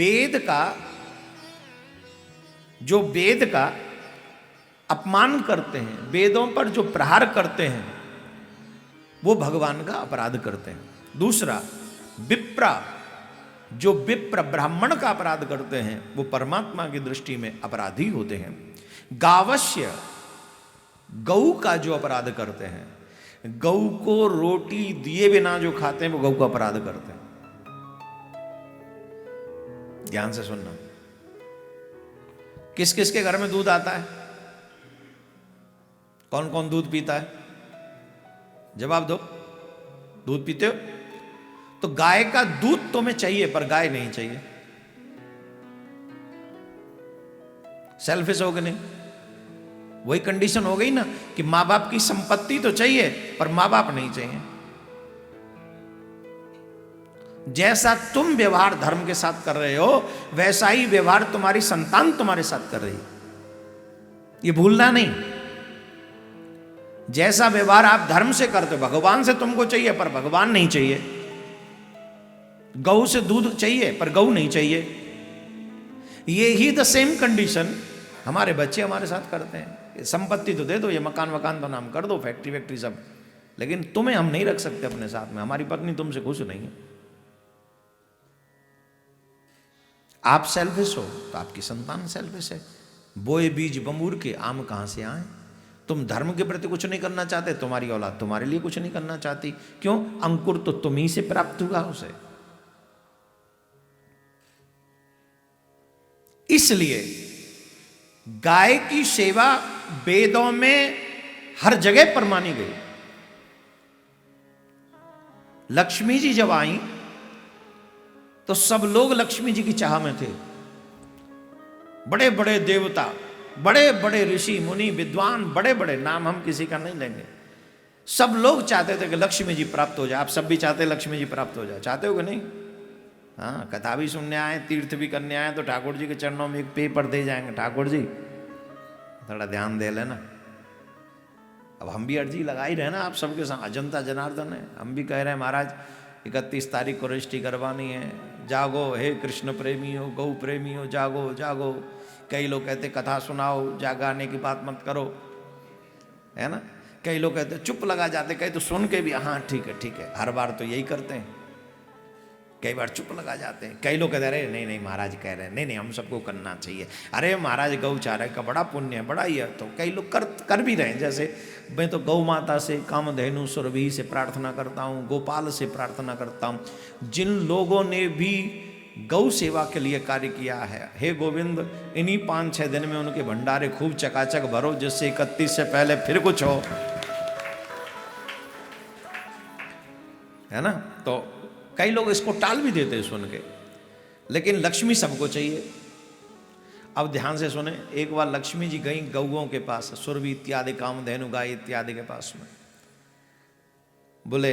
वेद का, जो वेद का अपमान करते हैं, वेदों पर जो प्रहार करते हैं, वो भगवान का अपराध करते हैं। दूसरा, विप्रा, जो विप्र ब्राह्मण का अपराध करते हैं, वो परमात्मा की दृष्टि में अपराधी होते हैं। गावश्य, गऊ का जो अपराध करते हैं, गऊ को रोटी दिए बिना जो खाते हैं, वो गऊ का अपराध करते हैं। ध्यान से सुनना। किस किस के घर में दूध आता है? कौन कौन दूध पीता है? जवाब दो। दूध पीते हो? तो गाय का दूध तुम्हें चाहिए, पर गाय नहीं चाहिए। सेल्फिश हो गए नहीं? वही कंडीशन हो गई ना कि मां बाप की संपत्ति तो चाहिए, पर मां बाप नहीं चाहिए। जैसा तुम व्यवहार धर्म के साथ कर रहे हो, वैसा ही व्यवहार तुम्हारी संतान तुम्हारे साथ कर रही है, ये भूलना नहीं। जैसा व्यवहार आप धर्म से करते हो, भगवान से तुमको चाहिए पर भगवान नहीं चाहिए, गऊ से दूध चाहिए पर गऊ नहीं चाहिए, ये ही द सेम कंडीशन हमारे बच्चे हमारे साथ करते हैं। संपत्ति तो दे दो, ये मकान वकान तो नाम कर दो, फैक्ट्री वैक्ट्री सब, लेकिन तुम्हें हम नहीं रख सकते अपने साथ में, हमारी पत्नी तुमसे खुश नहीं है। आप सेल्फिश हो तो आपकी संतान सेल्फिश है। बोए बीज बमूर के आम कहां से आए? तुम धर्म के प्रति कुछ नहीं करना चाहते, तुम्हारी औलाद तुम्हारे लिए कुछ नहीं करना चाहती। क्यों? अंकुर तो तुम ही से प्राप्त हुआ उसे। इसलिए गाय की सेवा वेदों में हर जगह पर मानी गई। लक्ष्मी जी जब आई तो सब लोग लक्ष्मी जी की चाह में थे। बड़े बड़े देवता, बड़े बड़े ऋषि मुनि विद्वान, बड़े बड़े नाम हम किसी का नहीं लेंगे, सब लोग चाहते थे कि लक्ष्मी जी प्राप्त हो जाए। आप सब भी चाहते हैं लक्ष्मी जी प्राप्त हो जाए, चाहते हो कि नहीं? हाँ, कथा भी सुनने आए, तीर्थ भी करने आए, तो ठाकुर जी के चरणों में एक पेपर दे जाएंगे, ठाकुर जी थोड़ा ध्यान दे लेना। अब हम भी अर्जी लगा ही रहे ना आप सबके साथ, अजंता जनार्दन है, हम भी कह रहे हैं महाराज 31 तारीख को रजिस्ट्री करवानी है, जागो हे कृष्ण प्रेमी हो, गौ प्रेमी हो, जागो जागो। कई लोग कहते कथा सुनाओ, जागाने की बात मत करो, है ना। कई लोग कहते चुप लगा जाते, कई तो सुन के भी हाँ ठीक है ठीक है, हर बार तो यही करते हैं, कई बार चुप लगा जाते हैं। कई लोग कहते हैं अरे नहीं नहीं महाराज कह रहे हैं, नहीं नहीं हम सबको करना चाहिए, अरे महाराज गौचारा का बड़ा पुण्य है, बड़ा ही है। तो कई लोग कर भी रहे हैं। जैसे मैं तो गौ माता से, कामधेनु सुरभि से प्रार्थना करता हूँ, गोपाल से प्रार्थना करता हूँ। जिन लोगों ने भी गौ सेवा के लिए कार्य किया है, हे गोविंद इन्हीं 5-6 दिन में उनके भंडारे खूब चकाचक भरो, जिससे 31 से पहले फिर कुछ हो, है ना। तो कई लोग इसको टाल भी देते हैं सुन के, लेकिन लक्ष्मी सबको चाहिए। अब ध्यान से सुने, एक बार लक्ष्मी जी गई गौओं के पास, सुरभि इत्यादि, कामधेनु गाय इत्यादि के पास में, बोले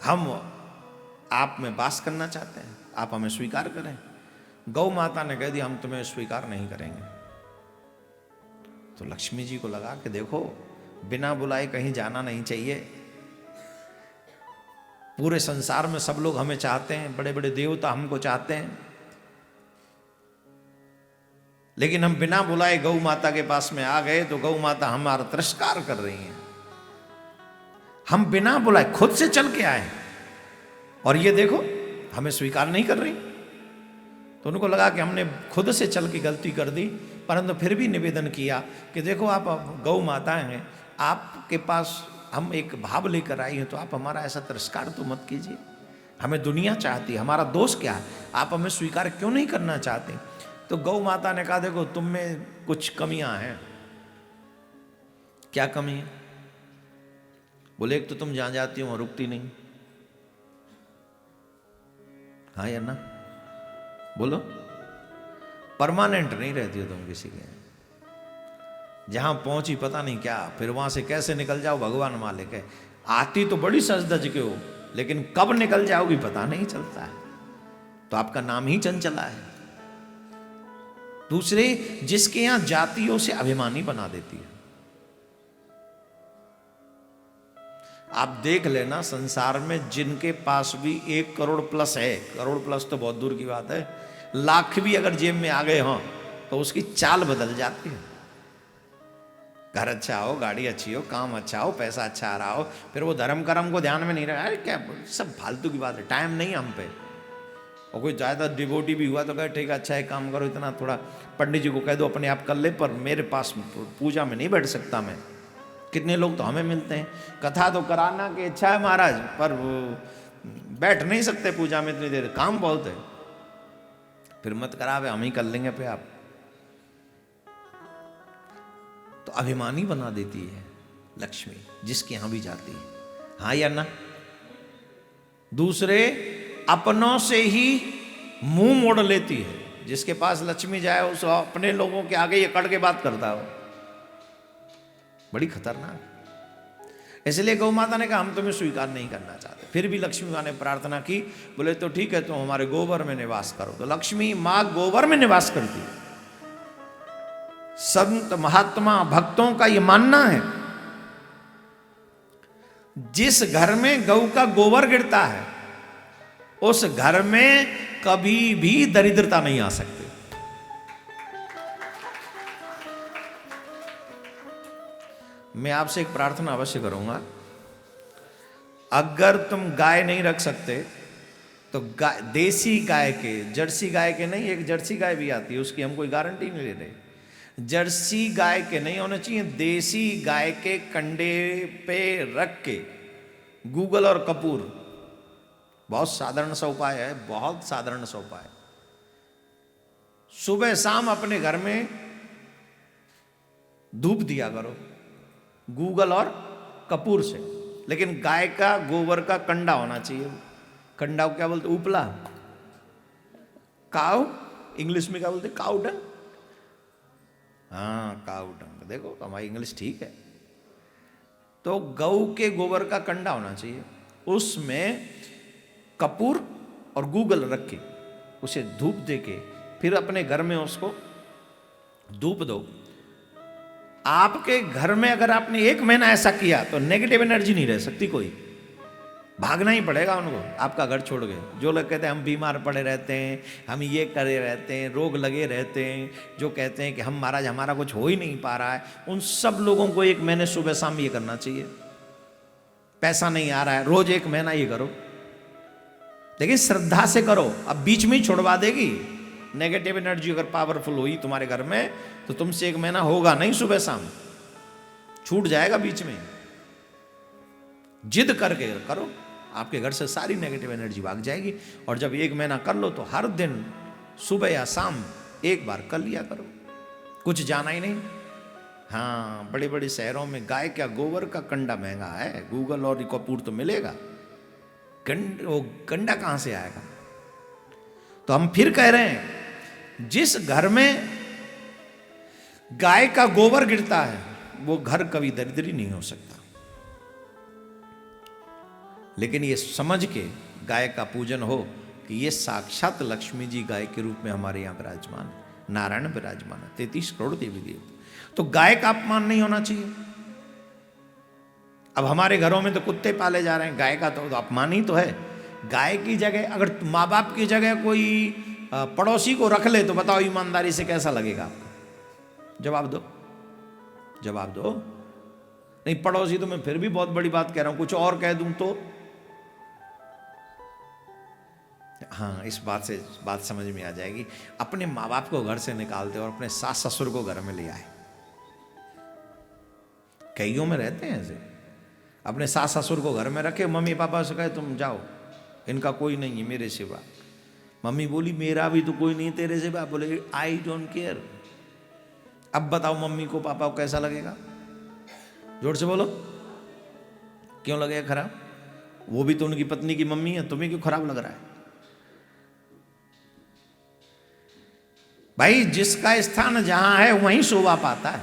हम आप में वास करना चाहते हैं, आप हमें स्वीकार करें। गौ माता ने कह दिया हम तुम्हें स्वीकार नहीं करेंगे। तो लक्ष्मी जी को लगा कि देखो बिना बुलाए कहीं जाना नहीं चाहिए, पूरे संसार में सब लोग हमें चाहते हैं, बड़े बड़े देवता हमको चाहते हैं, लेकिन हम बिना बुलाए गौ माता के पास में आ गए तो गौ माता हमारा तिरस्कार कर रही हैं। हम बिना बुलाए खुद से चल के आए और ये देखो हमें स्वीकार नहीं कर रही। तो उनको लगा कि हमने खुद से चल के गलती कर दी, परंतु फिर भी निवेदन किया कि देखो आप गौ माता हैं, आपके पास हम एक भाव लेकर आई हैं, तो आप हमारा ऐसा तिरस्कार तो मत कीजिए। हमें दुनिया चाहती है, हमारा दोष क्या है, आप हमें स्वीकार क्यों नहीं करना चाहते? तो गौ माता ने कहा देखो तुम में कुछ कमियां हैं। क्या कमी है? बोले एक तो तुम जहां जाती हो वहां रुकती नहीं। हाँ या ना बोलो, परमानेंट नहीं रहती हो तुम किसी के, जहां पहुंची पता नहीं क्या, फिर वहां से कैसे निकल जाओ भगवान मालिक है। आती तो बड़ी सज धज के हो, लेकिन कब निकल जाओगी पता नहीं चलता है, तो आपका नाम ही चंचला है। दूसरे जिसके यहां जातियों से अभिमानी बना देती है। आप देख लेना संसार में जिनके पास भी 1 करोड़ प्लस है, करोड़ प्लस तो बहुत दूर की बात है, लाख भी अगर जेब में आ गए हों तो उसकी चाल बदल जाती है। घर अच्छा हो, गाड़ी अच्छी हो, काम अच्छा हो, पैसा अच्छा आ रहा हो, फिर वो धर्म कर्म को ध्यान में नहीं रहा। अरे क्या सब फालतू की बात है, टाइम नहीं हम पे। और कोई ज़्यादा डिवोटी भी हुआ तो कहे ठीक है अच्छा है, काम करो, इतना थोड़ा पंडित जी को कह दो अपने आप कर ले, पर मेरे पास पूजा में नहीं बैठ सकता मैं। कितने लोग तो हमें मिलते हैं, कथा तो कराना की इच्छा है महाराज, पर बैठ नहीं सकते पूजा में इतनी देर, काम बहुत है। फिर मत करावे, हम ही कर लेंगे पे आप। तो अभिमानी बना देती है लक्ष्मी, जिसके यहां भी जाती है। हाँ या ना? दूसरे अपनों से ही मुंह मोड़ लेती है। जिसके पास लक्ष्मी जाए उस अपने लोगों के आगे ये कड़ के बात करता हो, बड़ी खतरनाक। इसलिए गौ माता ने कहा हम तुम्हें स्वीकार नहीं करना चाहते। फिर भी लक्ष्मी माँ ने प्रार्थना की, बोले तो ठीक है तुम हमारे गोबर में निवास करो। तो लक्ष्मी माँ गोबर में निवास करती है। संत महात्मा भक्तों का यह मानना है जिस घर में गौ का गोबर गिरता है उस घर में कभी भी दरिद्रता नहीं आ सकती। मैं आपसे एक प्रार्थना अवश्य करूंगा, अगर तुम गाय नहीं रख सकते तो गाय, देसी गाय के, जर्सी गाय के नहीं, एक जर्सी गाय भी आती है उसकी हम कोई गारंटी नहीं ले रहे, जर्सी गाय के नहीं होने चाहिए, देसी गाय के कंडे पे रख के गूगल और कपूर, बहुत साधारण सा उपाय है, बहुत साधारण सा उपाय। सुबह शाम अपने घर में धूप दिया करो गूगल और कपूर से, लेकिन गाय का गोबर का कंडा होना चाहिए। कंडा को क्या बोलते? उपला, काउ, इंग्लिश में क्या बोलते? Cow dung. हाँ काउ डंग, देखो हमारी इंग्लिश ठीक है। तो गौ के गोबर का कंडा होना चाहिए, उसमें कपूर और गूगल रख के उसे धूप दे के फिर अपने घर में उसको धूप दो। आपके घर में अगर आपने 1 महीना ऐसा किया तो नेगेटिव एनर्जी नहीं रह सकती, कोई भागना ही पड़ेगा उनको आपका घर छोड़ के। जो लोग कहते हैं हम बीमार पड़े रहते हैं, हम ये करे रहते हैं, रोग लगे रहते हैं, जो कहते हैं कि हम महाराज हमारा कुछ हो ही नहीं पा रहा है, उन सब लोगों को 1 महीने सुबह शाम ये करना चाहिए। पैसा नहीं आ रहा है, रोज 1 महीना ये करो, लेकिन श्रद्धा से करो। अब बीच में ही छुड़वा देगी नेगेटिव एनर्जी, अगर पावरफुल हुई तुम्हारे घर में तो तुमसे 1 महीना होगा नहीं, सुबह शाम छूट जाएगा बीच में। जिद करके करो, आपके घर से सारी नेगेटिव एनर्जी भाग जाएगी। और जब 1 महीना कर लो तो हर दिन सुबह या शाम 1 बार कर लिया करो, कुछ जाना ही नहीं। हाँ, बड़े बड़े शहरों में गाय का गोबर का कंडा महंगा है, गूगल और कपूर तो मिलेगा, वो कंडा कहां से आएगा? तो हम फिर कह रहे हैं जिस घर में गाय का गोबर गिरता है वो घर कभी दरिद्री नहीं हो सकता। लेकिन ये समझ के गाय का पूजन हो कि ये साक्षात लक्ष्मी जी गाय के रूप में हमारे यहाँ विराजमान है, नारायण विराजमान है, 33 करोड़ देवी देवता। तो गाय का अपमान नहीं होना चाहिए। अब हमारे घरों में तो कुत्ते पाले जा रहे हैं, गाय का तो अपमान ही तो है। गाय की जगह अगर माँ बाप की जगह कोई पड़ोसी को रख ले तो बताओ ईमानदारी से कैसा लगेगा आपको? जवाब दो, जवाब दो। नहीं पड़ोसी तो मैं फिर भी बहुत बड़ी बात कह रहा हूं, कुछ और कह दूं तो हाँ, इस बात से बात समझ में आ जाएगी। अपने माँ बाप को घर से निकालते और अपने सास ससुर को घर में ले आए। कईयों में रहते हैं ऐसे, अपने सास ससुर को घर में रखे, मम्मी पापा से कहे तुम जाओ, इनका कोई नहीं है मेरे सिवा। मम्मी बोली मेरा भी तो कोई नहीं तेरे सिवा। बोले आई डोंट केयर। अब बताओ मम्मी को पापा को कैसा लगेगा? जोर से बोलो, क्यों लगेगा खराब? वो भी तो उनकी पत्नी की मम्मी है, तुम्हें क्यों खराब लग रहा है? भाई जिसका स्थान जहां है वहीं शोभा पाता है।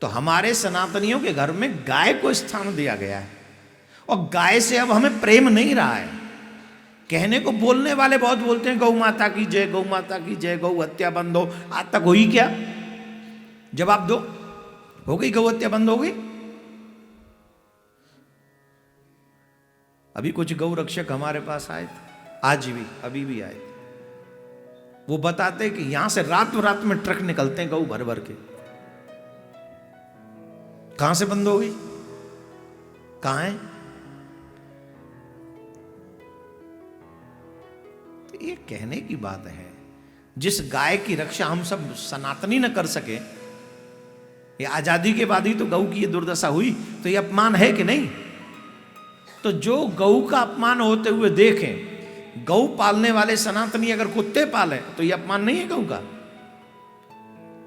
तो हमारे सनातनियों के घर में गाय को स्थान दिया गया है और गाय से अब हमें प्रेम नहीं रहा है। कहने को बोलने वाले बहुत बोलते हैं गौ माता की जय, गौ माता की जय, गौ हत्या बंद हो। आज तक हुई क्या? जवाब दो, हो गई गौ हत्या बंद? हो गई? अभी कुछ गौ रक्षक हमारे पास आए थे, आज भी अभी भी आए थे। वो बताते कि यहां से रातों रात में ट्रक निकलते हैं गऊ भर भर के। कहां से बंद हो गई, कहां है? तो ये कहने की बात है, जिस गाय की रक्षा हम सब सनातनी न कर सके, ये आजादी के बाद ही तो गऊ की ये दुर्दशा हुई, तो ये अपमान है कि नहीं? तो जो गऊ का अपमान होते हुए देखें, गऊ पालने वाले सनातनी अगर कुत्ते पाले तो ये अपमान नहीं है गऊ का?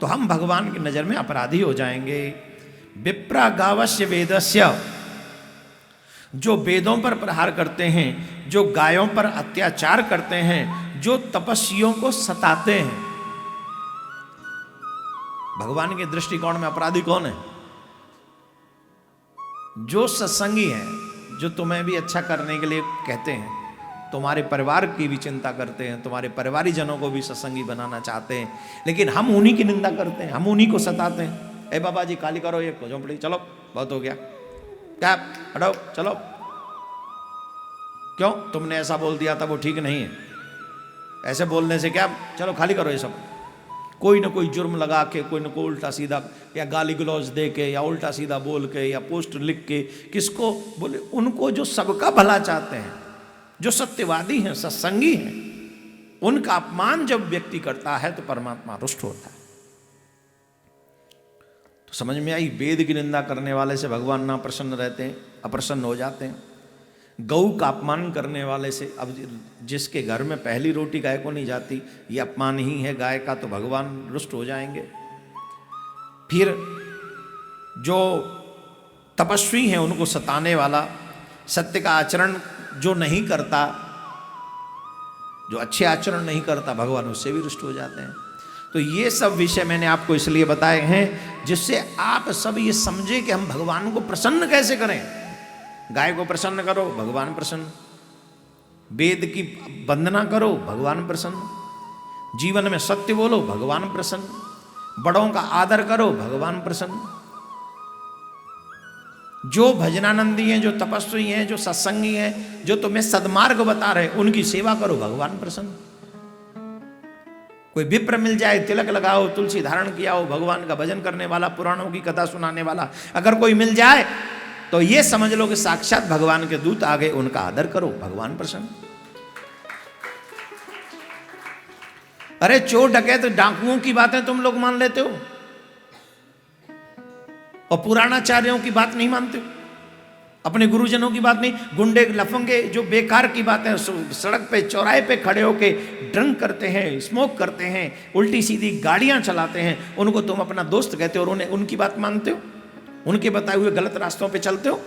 तो हम भगवान की नजर में अपराधी हो जाएंगे। विप्रा गावस्य वेदस्य, जो वेदों पर प्रहार करते हैं, जो गायों पर अत्याचार करते हैं, जो तपस्वियों को सताते हैं, भगवान के दृष्टिकोण में अपराधी कौन है? जो सत्संगी है, जो तुम्हें भी अच्छा करने के लिए कहते हैं, तुम्हारे परिवार की भी चिंता करते हैं, तुम्हारे परिवारी जनों को भी सत्संगी बनाना चाहते हैं, लेकिन हम उन्हीं की निंदा करते हैं, हम उन्हीं को सताते हैं। ए बाबा जी खाली करो ये झोंपड़ी, चलो बहुत हो गया, क्या हटाओ चलो, क्यों तुमने ऐसा बोल दिया था वो ठीक नहीं है, ऐसे बोलने से क्या, चलो खाली करो ये सब। कोई ना कोई जुर्म लगा के, कोई ना कोई उल्टा सीधा या गाली गलौज दे के या उल्टा सीधा बोल के या पोस्ट लिख के, किसको बोले? उनको जो सबका भला चाहते हैं, जो सत्यवादी हैं, सत्संगी हैं, उनका अपमान जब व्यक्ति करता है तो परमात्मा रुष्ट होता है। तो समझ में आई, वेद की निंदा करने वाले से भगवान ना प्रसन्न रहते हैं, अप्रसन्न हो जाते हैं। गऊ का अपमान करने वाले से, अब जिसके घर में पहली रोटी गाय को नहीं जाती, ये अपमान ही है गाय का, तो भगवान रुष्ट हो जाएंगे। फिर जो तपस्वी हैं उनको सताने वाला, सत्य का आचरण जो नहीं करता, जो अच्छे आचरण नहीं करता, भगवान उससे भी रुष्ट हो जाते हैं। तो ये सब विषय मैंने आपको इसलिए बताए हैं जिससे आप सब ये समझे कि हम भगवान को प्रसन्न कैसे करें। गाय को प्रसन्न करो, भगवान प्रसन्न। वेद की वंदना करो, भगवान प्रसन्न। जीवन में सत्य बोलो, भगवान प्रसन्न। बड़ों का आदर करो, भगवान प्रसन्न। जो भजनानंदी हैं, जो तपस्वी हैं, जो सत्संगी हैं, जो तुम्हें सद्मार्ग बता रहे, उनकी सेवा करो, भगवान प्रसन्न। कोई विप्र मिल जाए, तिलक लगाओ, तुलसी धारण किया हो, भगवान का भजन करने वाला, पुराणों की कथा सुनाने वाला अगर कोई मिल जाए तो ये समझ लो कि साक्षात भगवान के दूत आ गए, उनका आदर करो, भगवान प्रसन्न। अरे चोर डकैत डाकुओं की बातें तुम लोग मान लेते हो और पुराणाचार्यों की बात नहीं मानते हो, अपने गुरुजनों की बात नहीं। गुंडे लफंगे जो बेकार की बातें सड़क पे चौराहे पे खड़े होके ड्रंक करते हैं, स्मोक करते हैं, उल्टी सीधी गाड़ियां चलाते हैं, उनको तुम अपना दोस्त कहते हो और उन्हें उनकी बात मानते हो, उनके बताए हुए गलत रास्तों पे चलते हो।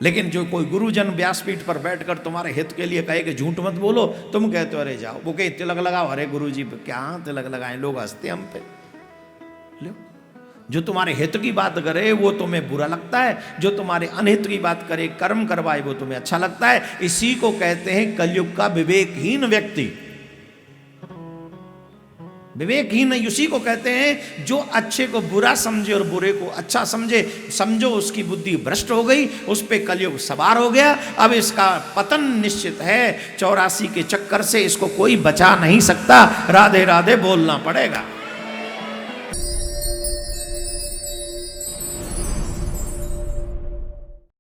लेकिन जो कोई गुरुजन व्यासपीठ पर बैठकर तुम्हारे हित के लिए कहे कि झूठ मत बोलो, तुम कहते हो अरे जाओ, वो कहे तिलक लगाओ, अरे गुरु जी क्या तिलक लगाए, लोग हंसते हम पे। लो, जो तुम्हारे हित की बात करे वो तुम्हें बुरा लगता है, जो तुम्हारे अनहित की बात करे, कर्म करवाए, वो तुम्हें अच्छा लगता है। इसी को कहते हैं कलयुग का विवेकहीन व्यक्ति। विवेकहीन उसी को कहते हैं जो अच्छे को बुरा समझे और बुरे को अच्छा समझे। समझो उसकी बुद्धि भ्रष्ट हो गई, उस पे कलयुग सवार हो गया, अब इसका पतन निश्चित है। 84 के चक्कर से इसको कोई बचा नहीं सकता। राधे राधे बोलना पड़ेगा।